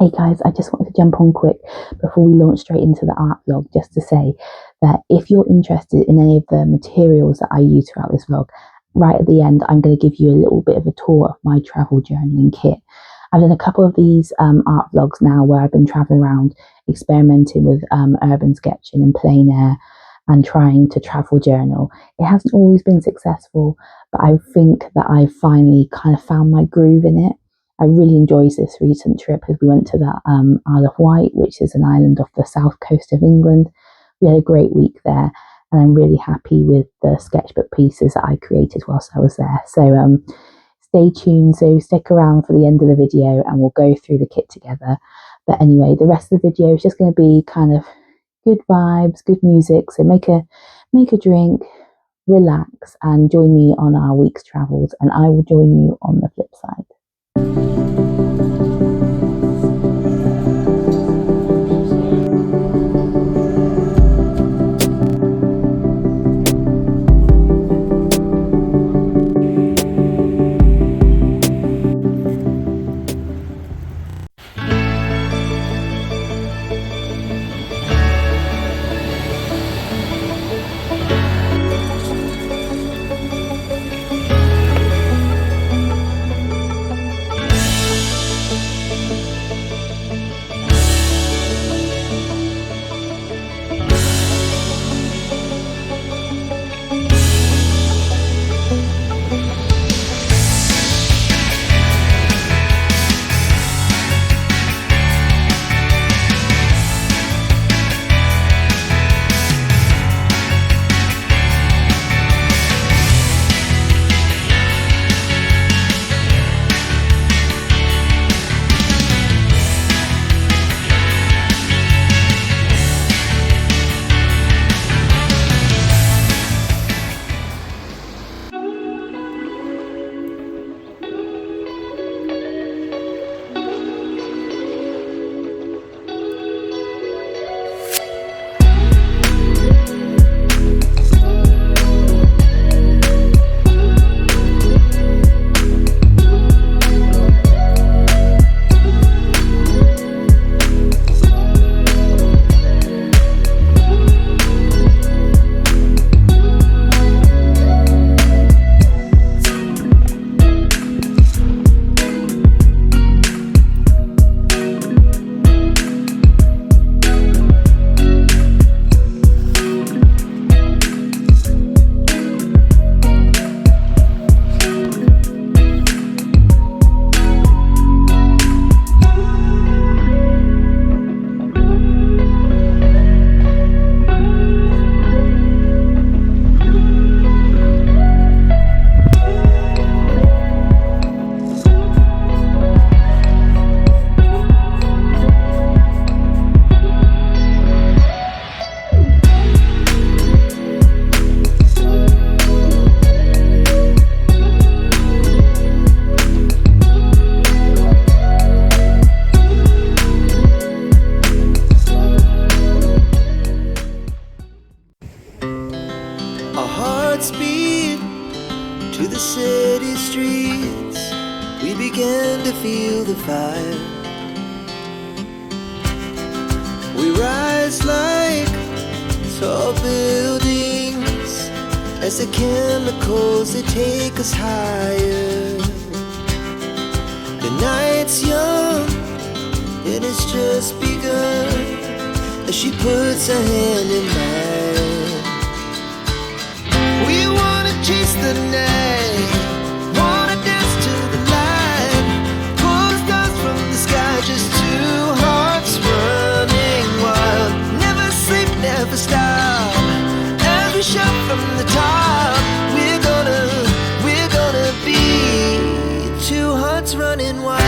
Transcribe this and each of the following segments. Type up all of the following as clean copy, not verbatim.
Hey guys, I just wanted to jump on quick before we launch straight into the art vlog, just to say that if you're interested in any of the materials that I use throughout this vlog, right at the end I'm going to give you a little bit of a tour of my travel journaling kit. I've done a couple of these art vlogs now where I've been traveling around experimenting with urban sketching and plein air and trying to travel journal. It hasn't always been successful, but I think that I've finally kind of found my groove in it. I really enjoyed this recent trip as we went to the Isle of Wight, which is an island off the south coast of England. We had a great week there, and I'm really happy with the sketchbook pieces that I created whilst I was there. So stay tuned, so stick around for the end of the video and we'll go through the kit together. But anyway, the rest of the video is just going to be kind of good vibes, good music. So make a drink, relax, and join me on our week's travels, and I will join you on the flip side. To the city streets, we began to feel the fire. We rise like tall buildings as the chemicals, they take us higher. The night's young and it's just begun as she puts her hand in mine. We wanna chase the night, wanna dance to the light, pull the stars from the sky, just two hearts running wild. Never sleep, never stop, as we shout from the top. We're gonna be two hearts running wild.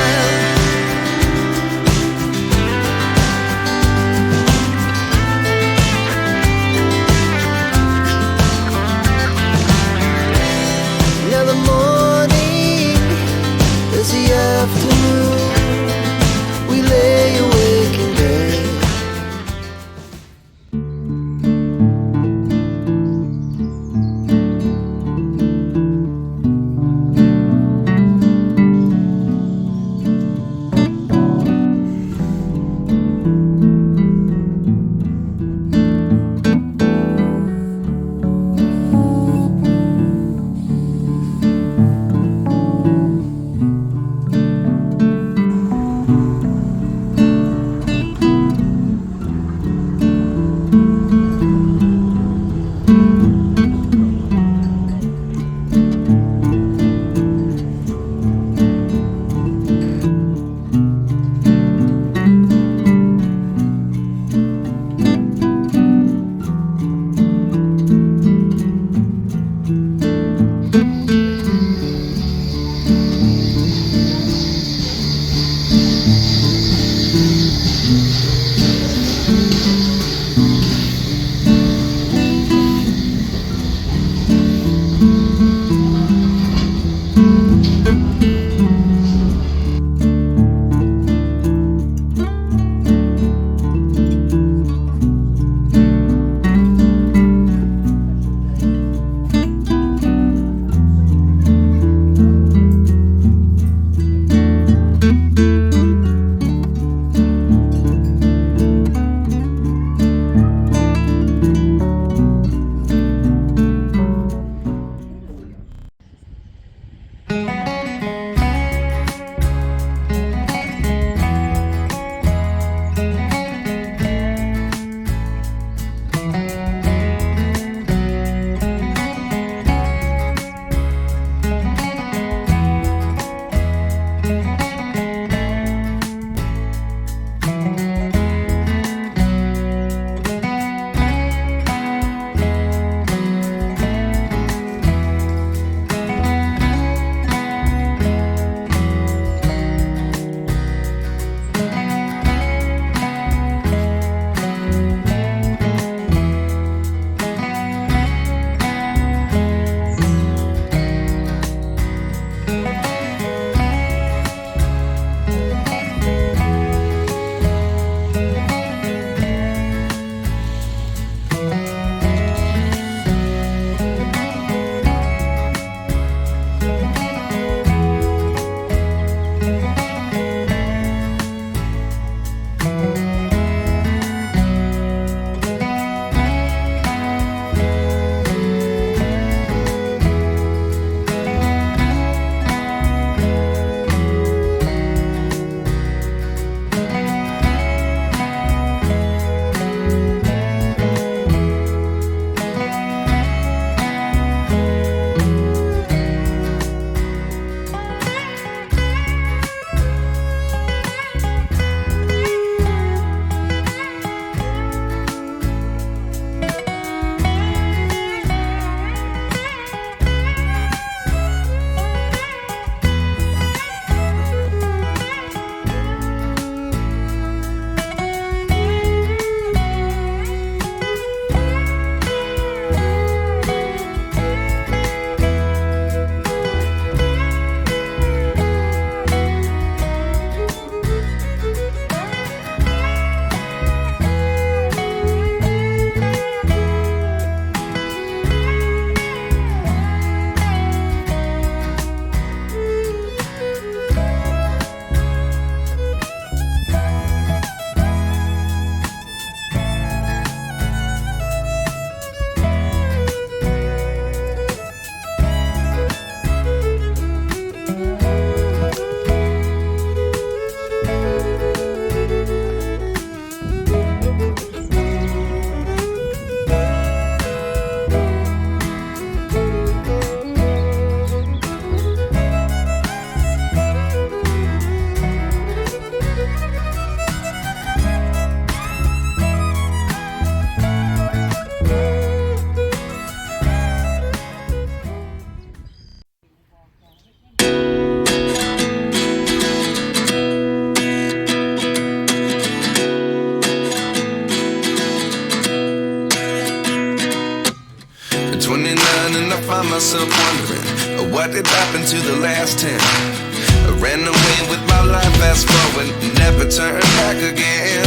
29 and I find myself wondering what did happen to the last 10. I ran away with my life, fast forward, never turn back again.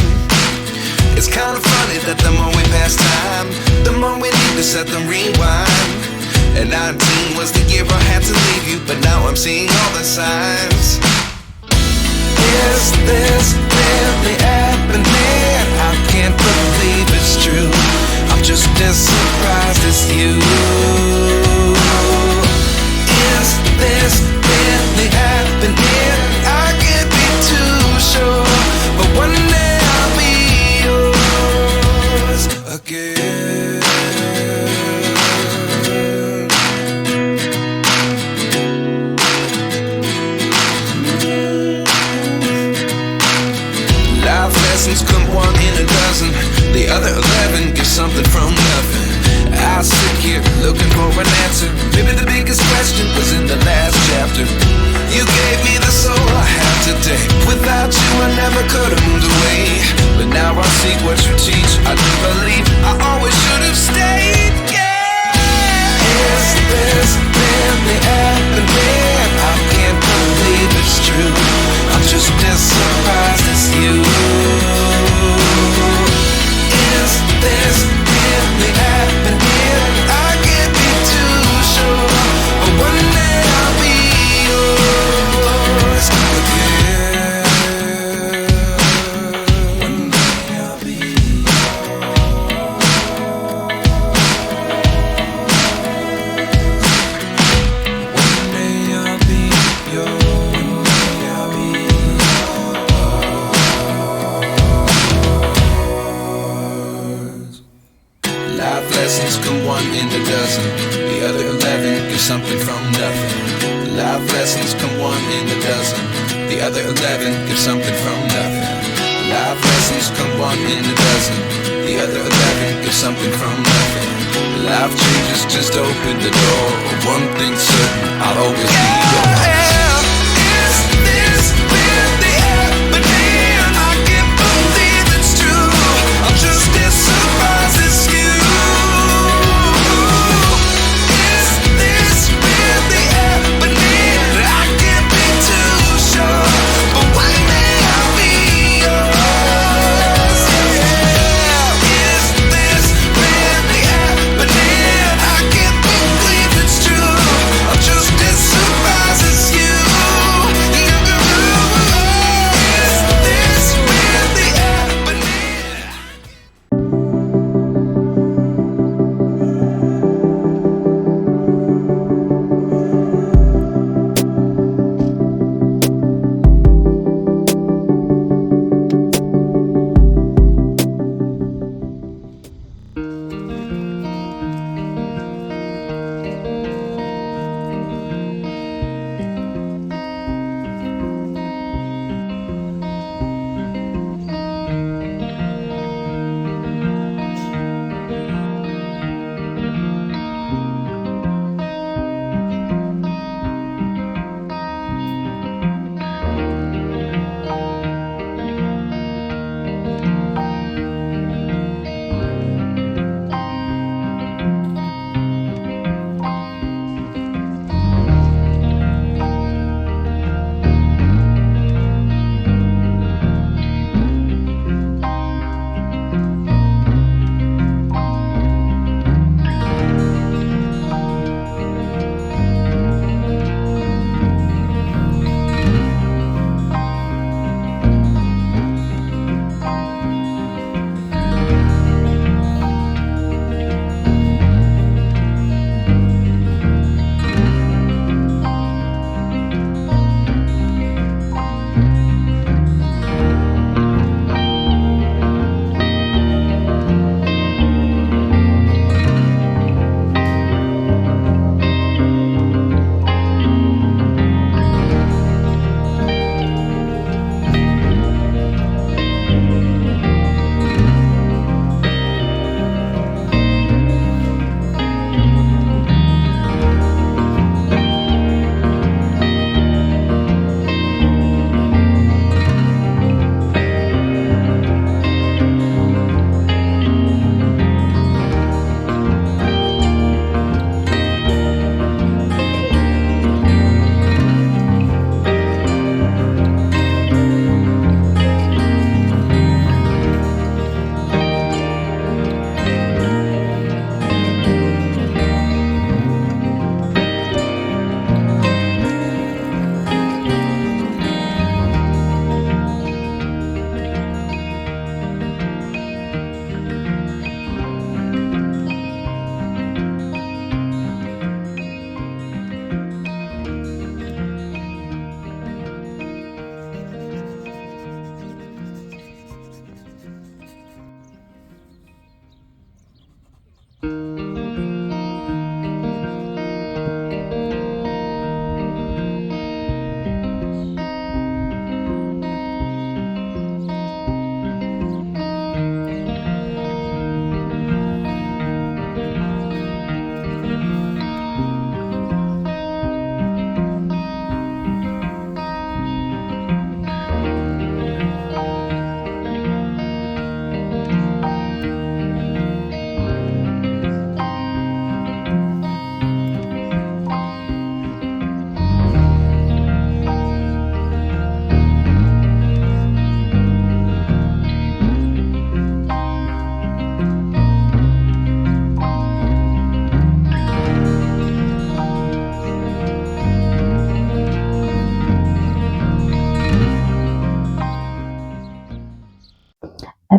It's kind of funny that the more we pass time, the more we need to set them rewind. And 19 was the year I had to leave you, but now I'm seeing all the signs. Is this really happening? I can't believe it's true. I'm just as surprised as you. Is this really happening? I can't be too sure, but one day I'll be yours again. Life lessons come one in a dozen. The other 11 get something from nothing. I sit here looking for an answer. Maybe the biggest question was in the last chapter. You gave me the soul I have today. Without you I never could have moved away. But now I see what you teach. I do believe I always should have stayed. Yeah. Is this really happening? I can't believe it's true. I'm just as surprised as you. Is this really happening? I can't be too sure, but one day I'll be yours again. One day I'll be yours. One day I'll be yours. One day I'll be yours. Life lessons come one in a dozen. The other 11 give something from nothing. Life lessons come one in a dozen. The other 11 give something from nothing. Life lessons come one in a dozen. The other 11 give something from nothing. Life changes just open the door. One thing's certain, I'll always be yours. Is this really happening? I can't believe it's true. I'm just as surprised as you. Is this really happening? I can't be too sure, but one day I'll be yours. Yeah. Is this really happening? I can't believe it's true. I'm just as surprised as you.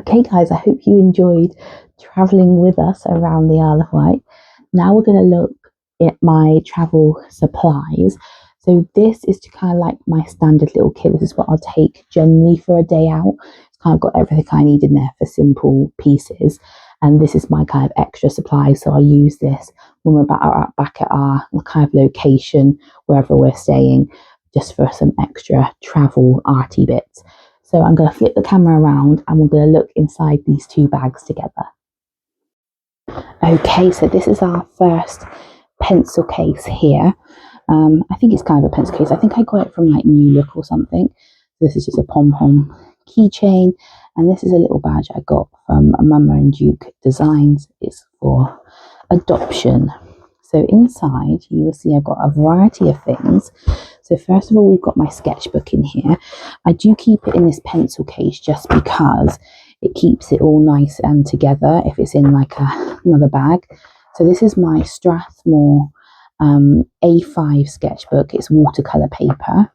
Okay guys, I hope you enjoyed travelling with us around the Isle of Wight. Now we're going to look at my travel supplies. So this is kind of like my standard little kit. This is what I'll take generally for a day out. It's kind of got everything I need in there for simple pieces. And this is my kind of extra supply. So I'll use this when we're back at our kind of location, wherever we're staying, just for some extra travel arty bits. So I'm going to flip the camera around and we're going to look inside these two bags together. Okay, so this is our first pencil case here. I think it's kind of a pencil case. I think I got it from like New Look or something. This is just a pom-pom keychain. And this is a little badge I got from Mama and Duke Designs. It's for adoption. So inside you will see I've got a variety of things. So first of all, we've got my sketchbook in here. I do keep it in this pencil case just because it keeps it all nice and together if it's in like another bag. So this is my Strathmore A5 sketchbook. It's watercolour paper.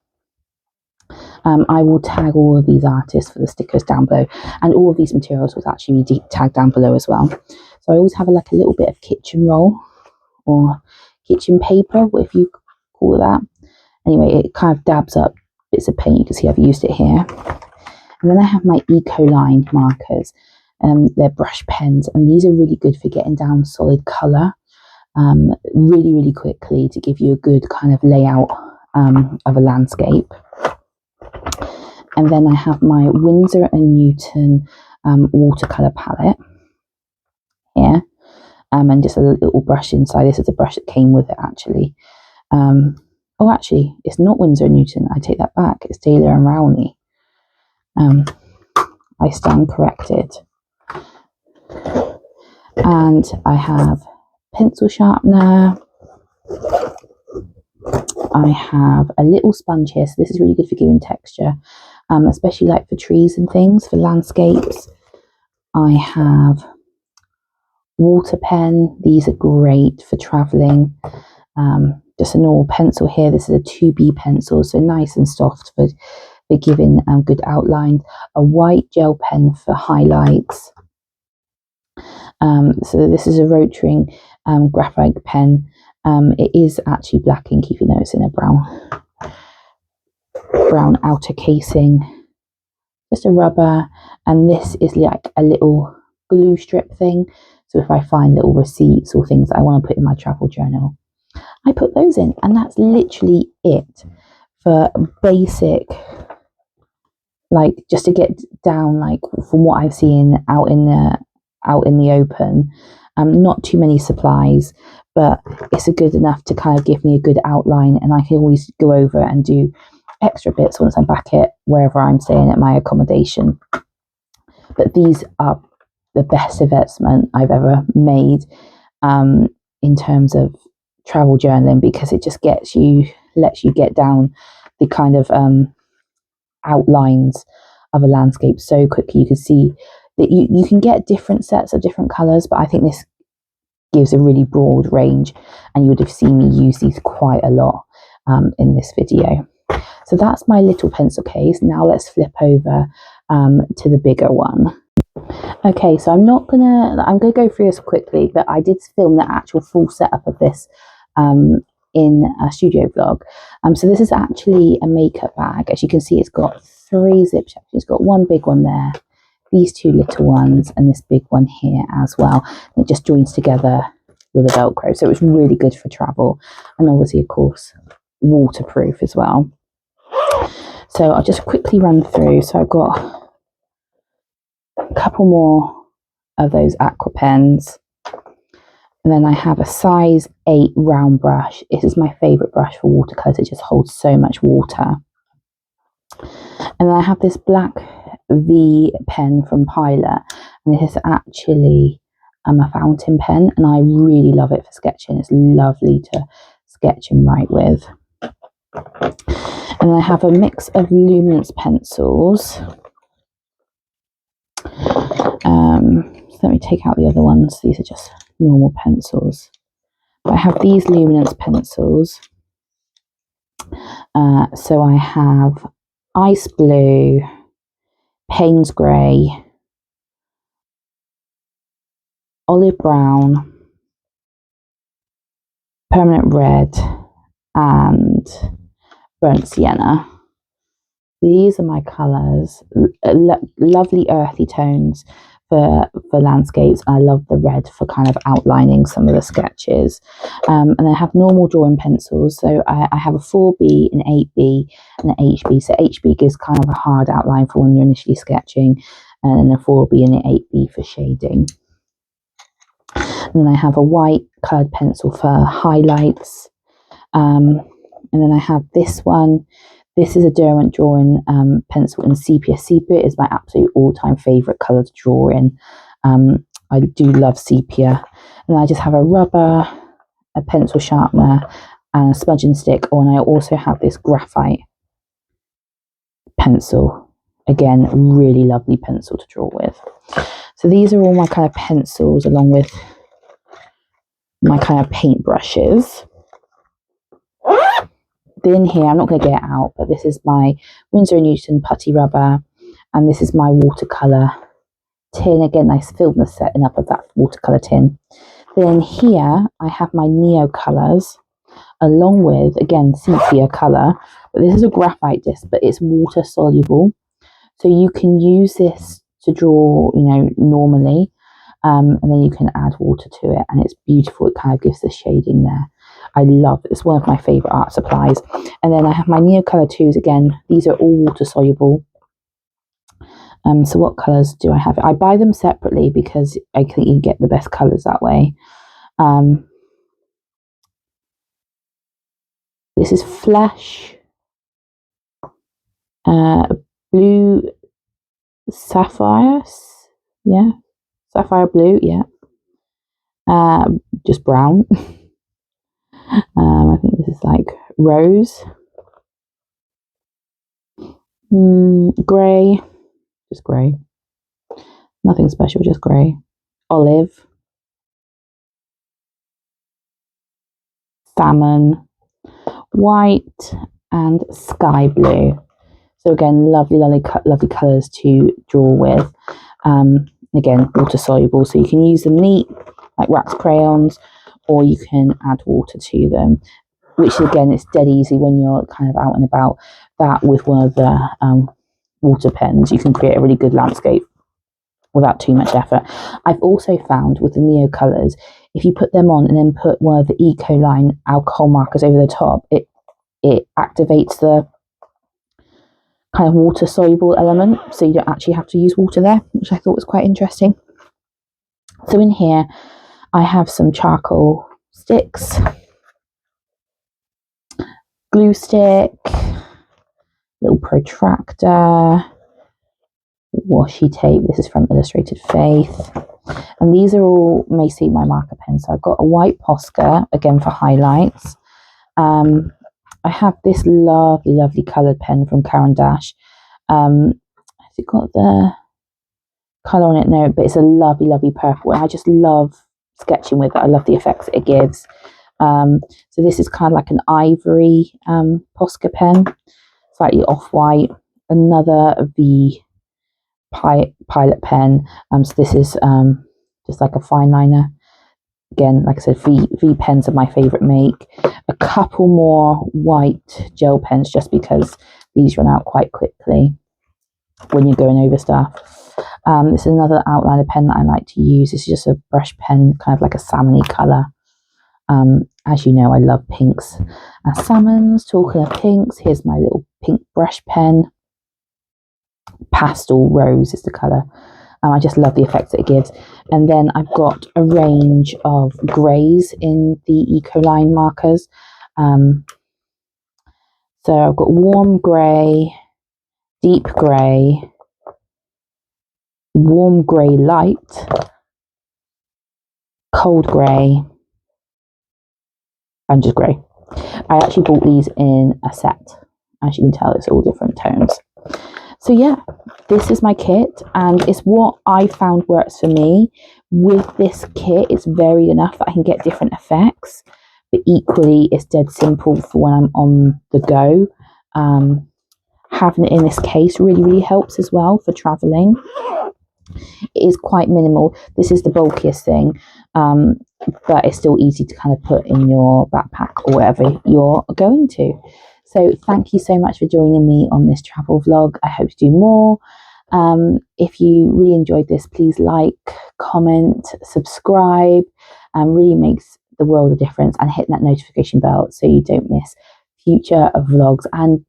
I will tag all of these artists for the stickers down below, and all of these materials will actually be tagged down below as well. So I always have like a little bit of kitchen roll or kitchen paper, if you call it that. Anyway, it kind of dabs up bits of paint. You can see I've used it here. And then I have my Ecoline markers. They're brush pens, and these are really good for getting down solid colour really, really quickly to give you a good kind of layout of a landscape. And then I have my Winsor & Newton watercolour palette here. And just a little brush inside. This is a brush that came with it actually. Oh, actually, it's not Winsor & Newton. I take that back. It's Taylor & Rowley. I stand corrected. And I have pencil sharpener. I have a little sponge here. So this is really good for giving texture, especially like for trees and things, for landscapes. I have water pen. These are great for travelling. Just a normal pencil here. This is a 2B pencil, so nice and soft for giving good outline. A white gel pen for highlights. So this is a rotring graphite pen. It is actually black ink, even though it's in a brown outer casing. Just a rubber, and this is like a little glue strip thing. So if I find little receipts or things that I want to put in my travel journal, I put those in, and that's literally it for basic, like just to get down, like from what I've seen out in the open. Not too many supplies, but it's a good enough to kind of give me a good outline, and I can always go over and do extra bits once I'm back at wherever I'm staying at my accommodation. But these are the best investment I've ever made in terms of travel journaling, because it just lets you get down the kind of outlines of a landscape so quickly. You can see that you can get different sets of different colours, but I think this gives a really broad range, and you would have seen me use these quite a lot in this video. So that's my little pencil case. Now let's flip over to the bigger one. Okay, so I'm gonna go through this quickly, but I did film the actual full setup of this in a studio vlog. So this is actually a makeup bag. As you can see, it's got 3 zip ties. It's got one big one there, these 2 little ones, and this big one here as well. It just joins together with a Velcro, so it's really good for travel, and obviously, of course, waterproof as well. So I'll just quickly run through. So I've got a couple more of those aqua pens, and then I have a size 8 round brush. This is my favourite brush for watercolours. It just holds so much water. And then I have this black V pen from Pilot, and this is actually a fountain pen, and I really love it for sketching. It's lovely to sketch and write with. And then I have a mix of luminance pencils. So let me take out the other ones. These are just normal pencils. But I have these luminance pencils. So I have ice blue, Payne's grey, olive brown, permanent red, and burnt sienna. These are my colours, lovely earthy tones for landscapes. I love the red for kind of outlining some of the sketches. And I have normal drawing pencils. So I have a 4B, an 8B, and an HB. So HB gives kind of a hard outline for when you're initially sketching, and then a 4B and an 8B for shading. And then I have a white coloured pencil for highlights. And then I have this one. This is a Derwent drawing pencil in sepia. Sepia is my absolute all-time favourite colour to draw in. I do love sepia. And I just have a rubber, a pencil sharpener, and a smudging stick. Oh, and I also have this graphite pencil. Again, really lovely pencil to draw with. So these are all my kind of pencils along with my kind of paint brushes. Then here, I'm not going to get it out, but this is my Winsor & Newton putty rubber, and this is my watercolour tin. Again, I filmed the setting up of that watercolour tin. Then here, I have my neocolors, along with, again, sepia colour. But this is a graphite disc, but it's water soluble. So you can use this to draw, you know, normally, and then you can add water to it, and it's beautiful. It kind of gives the shading there. I love it. It's one of my favourite art supplies. And then I have my neocolor 2s. Again, these are all water soluble. So what colours do I have? I buy them separately because I think you get the best colours that way. This is Flesh, blue sapphire, yeah, sapphire blue, yeah, just brown. I think this is like rose, grey, just grey, nothing special, just grey, olive, salmon, white, and sky blue. So again, lovely colours to draw with. Again, water soluble, so you can use them neat like wax crayons, or you can add water to them, which again, it's dead easy when you're kind of out and about. That with one of the water pens, you can create a really good landscape without too much effort. I've also found with the neocolors, if you put them on and then put one of the Ecoline alcohol markers over the top, it activates the kind of water soluble element, so you don't actually have to use water there, which I thought was quite interesting. So in here I have some charcoal sticks, glue stick, little protractor, washi tape. This is from Illustrated Faith, and these are all Macy my marker pens. So I've got a white Posca, again for highlights. I have this lovely coloured pen from Caran d'Ache. Has it got the colour on it? No, but it's a lovely purple, and I just love sketching with it. I love the effects it gives. So this is kind of like an ivory Posca pen, slightly off-white. Another V pilot pen. So this is just like a fine liner. Again, like I said, V pens are my favourite make. A couple more white gel pens, just because these run out quite quickly when you're going over stuff. This is another outliner pen that I like to use. This is just a brush pen, kind of like a salmony colour. As you know, I love pinks and salmons. Talking of pinks, here's my little pink brush pen. Pastel rose is the colour. I just love the effects that it gives. And then I've got a range of greys in the Ecoline markers. So I've got warm grey, deep grey, warm grey light, cold grey, and just grey. I actually bought these in a set. As you can tell, it's all different tones. So yeah, this is my kit, and it's what I found works for me. With this kit, it's varied enough that I can get different effects, but equally it's dead simple for when I'm on the go. Having it in this case really helps as well for traveling. It is quite minimal. This is the bulkiest thing, but it's still easy to kind of put in your backpack or wherever you're going to. So thank you so much for joining me on this travel vlog. I hope to do more. If you really enjoyed this, please like, comment, subscribe, and really makes the world a difference, and hit that notification bell so you don't miss future vlogs. And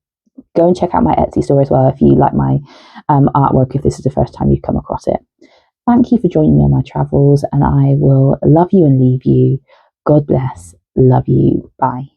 go and check out my Etsy store as well if you like my artwork, if this is the first time you've come across it. Thank you for joining me on my travels, and I will love you and leave you. God bless. Love you. Bye.